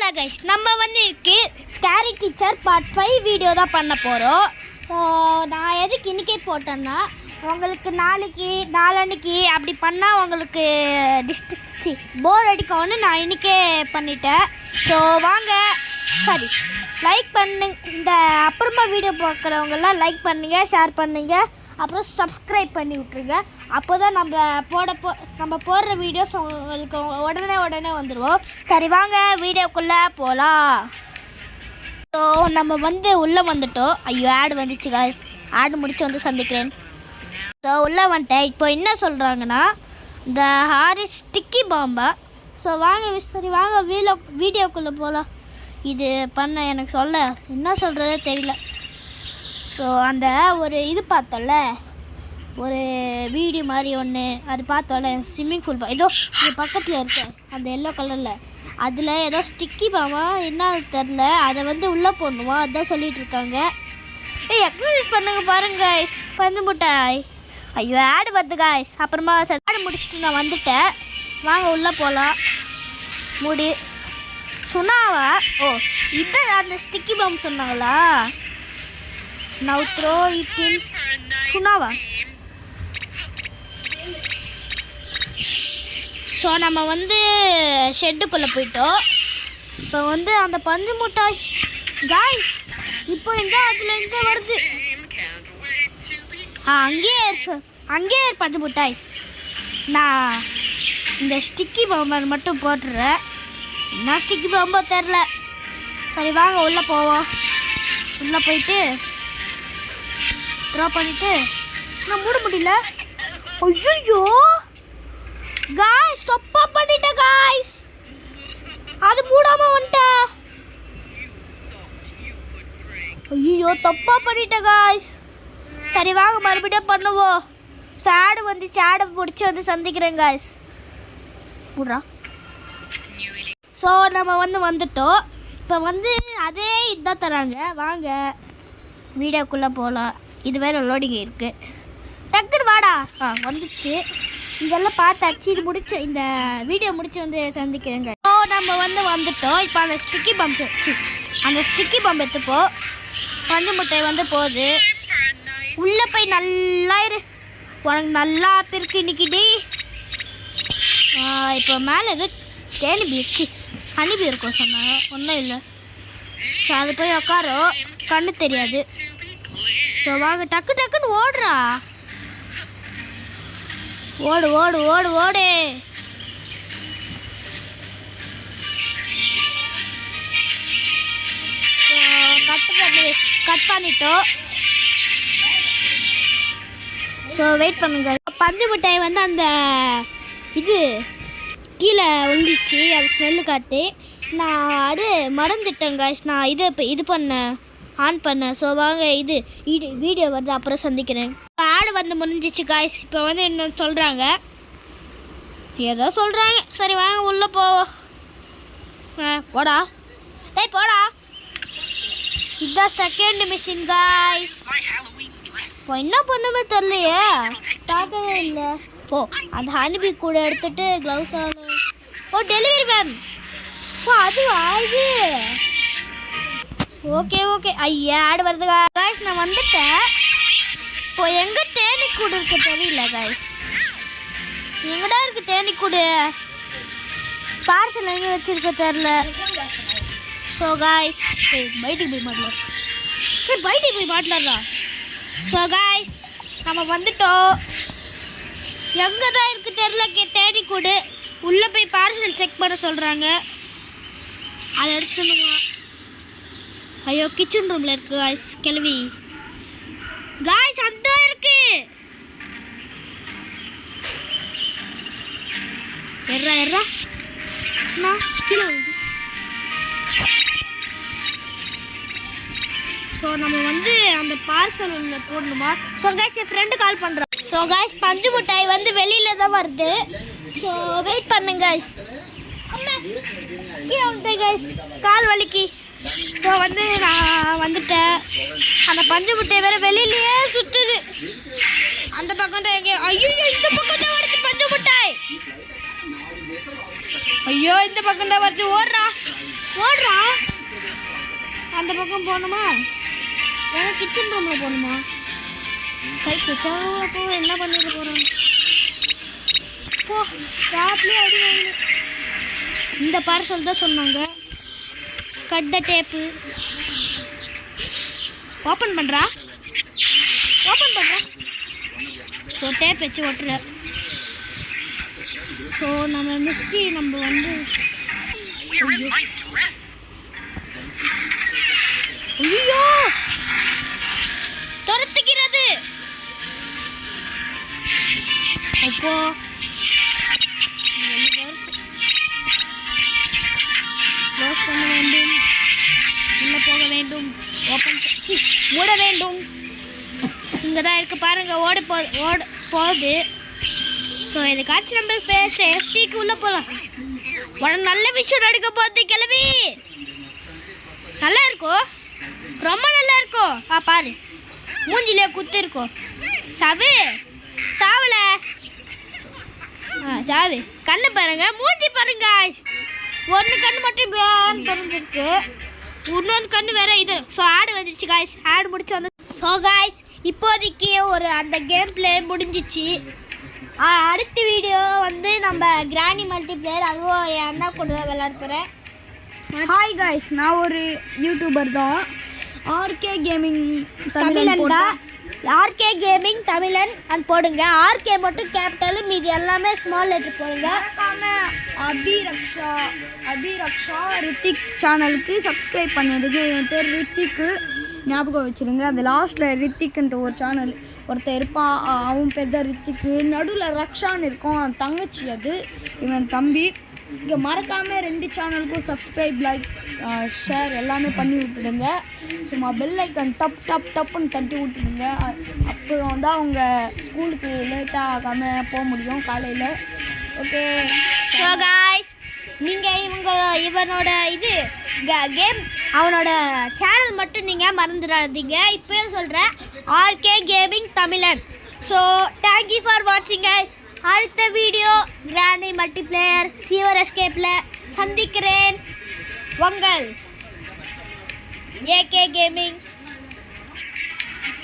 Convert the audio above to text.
Hello guys, நம்ம வந்து scary teacher part 5 video தான் பண்ண போகிறோம். ஸோ நான் எதுக்கு இன்றைக்கே போட்டேன்னா, உங்களுக்கு நாளன்னைக்கு அப்படி பண்ணால் உங்களுக்கு போர் அடிக்கும்னு நான் இன்றைக்கே பண்ணிட்டேன். ஸோ வாங்க, சரி லைக் பண்ணுங்க. இந்த அப்புறமா வீடியோ பார்க்குறவங்கெல்லாம் லைக் பண்ணுங்கள், ஷேர் பண்ணுங்கள், அப்புறம் சப்ஸ்கிரைப் பண்ணி விட்ருங்க. அப்போ தான் நம்ம போடுற வீடியோஸ் உங்களுக்கு உடனே வந்துடுவோம். சரி வாங்க வீடியோக்குள்ளே போகலாம். ஸோ நம்ம வந்து உள்ளே வந்துட்டோம். ஐயோ ஆடு வந்துச்சு காய்ஸ், ஆடு முடிச்சு வந்து சந்திக்கிறேன். ஸோ உள்ளே வந்துட்டேன். இப்போ என்ன சொல்கிறாங்கன்னா, இந்த ஹாரிஸ் ஸ்டிக்கி பாம்பா. ஸோ சரி வாங்க வீடியோக்குள்ளே போகலாம். இது பண்ண எனக்கு சொல்ல என்ன சொல்கிறதே தெரியல. ஸோ அந்த ஒரு இது பார்த்தோம்ல, ஒரு வீடியோ மாதிரி ஒன்று அது பார்த்தோம்ல, ஸ்விம்மிங் பூல் ஏதோ இது பக்கத்தில் இருக்க அந்த எல்லோ கலரில், அதில் ஏதோ ஸ்டிக்கி பாமா என்ன தெரில, அதை வந்து உள்ளே போடணுமா அதான் சொல்லிகிட்டு இருக்காங்க. எக்ஸசைஸ் பண்ணுங்க பாருங்க காய்ஸ். பந்து முட்டாய். ஐயோ ஆடு வருது காய்ஸ். அப்புறமா ஆடு முடிச்சுட்டு நான் வந்துட்டேன். வாங்க உள்ளே போகலாம். முடி சொன்னாவா? ஓ இது அந்த ஸ்டிக்கி பாம் சொன்னாங்களா? Now throw it in சுனாவா? ஸோ நம்ம வந்து ஷெட்டுக்குள்ளே போயிட்டோம். இப்போ வந்து அந்த பஞ்சு முட்டாய் காய்ஸ் இப்போ எங்கே அதில் எங்கே வருது? அங்கேயே பஞ்சு முட்டாய். நான் இந்த ஸ்டிக்கி பாம்பை மட்டும் போட்டுறேன். என்ன ஸ்டிக்கி பாம்போ தெரில. சரி வாங்க உள்ளே போவோம். உள்ளே போயிட்டு ட்ரா பண்ணிட்டு நான் மூட முடியல. ஐயோ காய்ஸ் தப்பா பண்ணிட்டேன் காய்ஸ், அது மூடாம வந்துட்டேன். ஐயோ தப்பா பண்ணிட்டேன் காய்ஸ். சரி வாங்க மறுபடியும் பண்ணுவோம். ஆடு வந்துச்சு, ஆடை பிடிச்சி வந்து சந்திக்கிறேன் காய்ஸ். மூடுறா. ஸோ நம்ம வந்துட்டோம். இப்போ வந்து அதே இதுதான் தராங்க. வாங்க வீடியோக்குள்ளே போகலாம். இது வேறு லோடிங் இருக்குது. டக்குன்னு வாடா. வந்துச்சு. இதெல்லாம் பார்த்தாச்சு. இது முடிச்சு இந்த வீடியோ முடிச்சு வந்து சந்திக்கிறேங்க. ஸோ நம்ம வந்துட்டோம். இப்போ அந்த ஸ்டிக்கி பம்ப் எடுத்துப்போம். பஞ்சு முட்டை வந்து போகுது. உள்ளே போய் நல்லா உனக்கு நல்லா பிரிக்கு இன்னைக்கிடி. இப்போ மேலே எது ஹனிபி இருக்கும் சொன்னாங்க. ஒன்றும் இல்லை. ஸோ அது போய் உட்காரும், கண்ணு தெரியாது. ஸோ வாங்க டக்குன்னு ஓடுறா. ஓடு ஓடு ஓடு ஓடு. கட் பண்ணிட்டோம். ஸோ வெயிட் பண்ணுங்க. பஞ்சு மிட்டாய் வந்து அந்த இது கீழே விழுந்துச்சு. அது ஸ்மெல்லு காட்டி நான் மறந்துட்டேன் காய்ஸ். நான் இது ஆன் பண்ணேன். ஸோ வாங்க இது வீடியோ வருது, அப்புறம் சந்திக்கிறேன். ஆடு வந்து முடிஞ்சிச்சு காய்ஸ். இப்போ வந்து என்ன சொல்கிறாங்க, ஏதோ சொல்கிறாங்க. சரி வாங்க உள்ளே போவோம். போடா போடா. இதுதான் செகண்ட் மிஷின் காய்ஸ். இப்போ என்ன பண்ணுமே தெரியலையே, பார்க்கவே இல்லை. அந்த ஹனிபி கூட எடுத்துட்டு க்ளவுஸ் டெலிவரி மேன். அதுவா இது? ஓகே ஐயா ஆடு வருது காய்ஸ். நான் வந்துட்டேன். இப்போ எங்கே தேனீக்கூடு இருக்கு தெரியல காய்ஸ். எங்கடா இருக்கு தேனீக்கூடு? பார்சல் எங்கே வச்சிருக்க தெரில. ஸோ காய்ஸ் பைட்டுக்கு போய் மாட்டலாம்டா. ஸோ காய்ஸ் நம்ம வந்துட்டோம். எங்கே தான் இருக்குது தெரில தேனீக்கூடு. உள்ளே போய் பார்சல் செக் பண்ண சொல்கிறாங்க. அதை எடுத்துணுமா? ஐயோ கிச்சன் ரூமில் இருக்குது காய்ஸ். கிளவி காய்ஸ் அந்த இருக்கு. எர்ரா கீழே. ஸோ நம்ம வந்து அந்த பார்சல் உள்ள போடணுமா? ஸோ காய்ஸ் என் ஃப்ரெண்டு கால் பண்ணுறோம். ஸோ காய்ஸ் பஞ்சு மிட்டாய் வந்து வெளியில் தான் வருது. ஸோ வெயிட் பண்ணுங்க காய்ஸ். கீழே வந்துட்டேன் காய்ஸ், கால் வலிக்கு. ஸோ வந்து நான் வந்துட்டேன். அந்த பஞ்சு முட்டை வேறு வெளியிலேயே சுற்றுது. அந்த பக்கம் தான் எங்கே? ஐயோ இந்த பக்கம் தான் வருது பஞ்சு முட்டாய். ஐயோ இந்த பக்கம் தான் வருது. ஓடுறா பக்கம் போகணுமா? ஏன்னா கிச்சன் ரூமில் போகணுமா? சரி கிச்சன் ரூமில் போ, என்ன பண்ணிட்டு போகிறோம்? போ ராப்லேயே அடி வாங்க. இந்த பார்சல் தான் சொன்னாங்க. கட்ட டேப்பு ஓப்பன் பண்ணுறா. ஸோ டேப் வச்சு ஒட்டுற. ஸோ நம்ம நெக்ஸ்ட்டு நம்ம வந்து ஐயோ துரத்துகிறது. அப்போ க்ளோஸ் பண்ண வேண்டும், உள்ளே போக வேண்டும், ஓப்பன் மூட வேண்டும். இங்கே தான் இருக்குது பாருங்கள், ஓட போகுது. ஸோ இதுக்காச்சும் நம்ம சேஃப்டிக்கு உள்ளே போகலாம். உடனே நல்ல விஷயம் நடக்க போகுது கிளவி. நல்லா இருக்கும், ரொம்ப நல்லா இருக்கும். பாரு மூஞ்சிலே குத்து இருக்கும். சாவல சாவு. கண்ணு பாருங்க, மூஞ்சி பாருங்க. ஒன்று கண்ணு மட்டும் திறந்துருக்கு, இன்னொன்று கண்ணு வேற இது. ஸோ ஆடு வந்துடுச்சு காய்ஸ். ஆடு முடிச்சு வந்து ஸோ காய்ஸ் இப்போதைக்கு ஒரு அந்த கேம் பிளே முடிஞ்சிச்சு. அடுத்த வீடியோ வந்து நம்ம கிராணி மல்டிப்ளேயர், அதுவும் என் அண்ணா கூட தான் விளையாட போகிறேன். ஹாய் காய்ஸ், நான் ஒரு யூடியூபர் தான். ஆர்கே கேமிங் தமிழன் தான். ஆர்கே கேமிங் தமிழன் அண்ட் போடுங்க. ஆர்கே மட்டும் கேபிட்டலு, மீதி எல்லாமே ஸ்மால் லெட்டர் போடுங்க. அபிரக்ஷா ரித்திக் சேனலுக்கு சப்ஸ்கிரைப் பண்ணிடுங்க. என் பேர் ரித்திக்கு, ஞாபகம் வச்சுருங்க. அந்த லாஸ்ட்டில் ரித்திக்ன்ற ஒரு சேனல் ஒருத்தர் இருப்பான், அவன் பேர் தான் ரித்திக்கு. நடுவில் ரக்ஷான்னு இருக்கும், அவன் தங்கச்சி, அது இவன் தம்பி. இங்கே மறக்காமல் 2 சேனலுக்கும் சப்ஸ்கிரைப், லைக், ஷேர் எல்லாமே பண்ணி விட்டுடுங்க. சும்மா பெல் ஐக்கன் டப்புன்னு தட்டி விட்டுடுங்க. அப்புறம் தான் அவங்க ஸ்கூலுக்கு லேட்டாக ஆகாமல் போக முடியும் காலையில். ஓகே ஸோ காய்ஸ் நீங்கள் இவனோட இது கேம் அவனோட சேனல் மட்டும் நீங்கள் மறந்துடாதீங்க. இப்போயே சொல்கிறேன், ஆர்கே கேமிங் தமிழன். ஸோ தேங்க்யூ ஃபார் வாட்சிங். அடுத்த வீடியோ கிராணி மல்டிப்ளேயர் சீவர் எஸ்கேப்பில் சந்திக்கிறேன். உங்கள் ஏகே கேமிங்.